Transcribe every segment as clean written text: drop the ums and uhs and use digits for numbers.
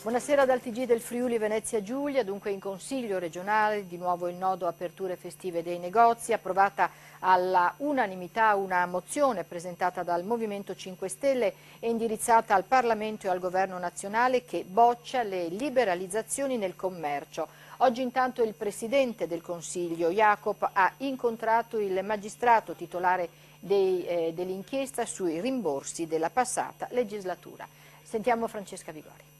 Buonasera dal TG del Friuli Venezia Giulia, dunque in Consiglio regionale di nuovo il nodo aperture festive dei negozi, approvata alla unanimità una mozione presentata dal Movimento 5 Stelle e indirizzata al Parlamento e al Governo nazionale che boccia le liberalizzazioni nel commercio. Oggi intanto il Presidente del Consiglio, Jacob, ha incontrato il magistrato titolare dell'inchiesta sui rimborsi della passata legislatura. Sentiamo Francesca Vigori.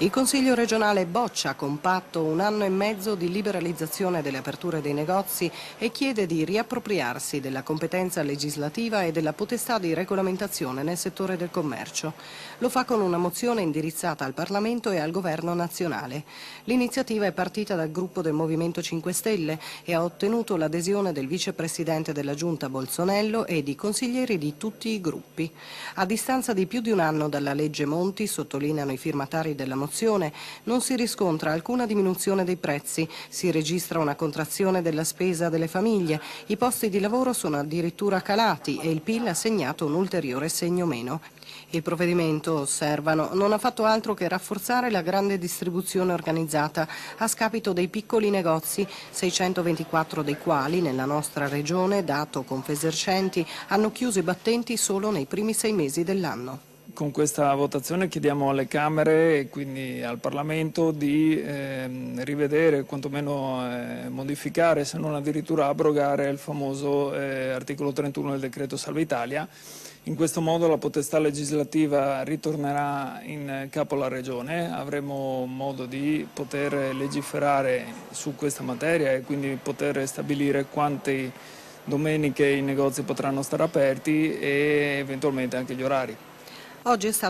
Il Consiglio regionale boccia compatto 1 anno e mezzo di liberalizzazione delle aperture dei negozi e chiede di riappropriarsi della competenza legislativa e della potestà di regolamentazione nel settore del commercio. Lo fa con una mozione indirizzata al Parlamento e al Governo nazionale. L'iniziativa è partita dal gruppo del Movimento 5 Stelle e ha ottenuto l'adesione del vicepresidente della Giunta Bolsonello e di consiglieri di tutti i gruppi. A distanza di più di 1 anno dalla legge Monti, sottolineano i firmatari della mozione, non si riscontra alcuna diminuzione dei prezzi, si registra una contrazione della spesa delle famiglie, i posti di lavoro sono addirittura calati e il PIL ha segnato un ulteriore segno meno. Il provvedimento, osservano, non ha fatto altro che rafforzare la grande distribuzione organizzata a scapito dei piccoli negozi, 624 dei quali nella nostra regione, dato Confesercenti, hanno chiuso i battenti solo nei primi 6 mesi dell'anno. Con questa votazione chiediamo alle Camere e quindi al Parlamento di rivedere, quantomeno modificare, se non addirittura abrogare il famoso articolo 31 del decreto Salva Italia. In questo modo la potestà legislativa ritornerà in capo alla Regione, avremo modo di poter legiferare su questa materia e quindi poter stabilire quante domeniche i negozi potranno stare aperti e eventualmente anche gli orari. Oggi è stato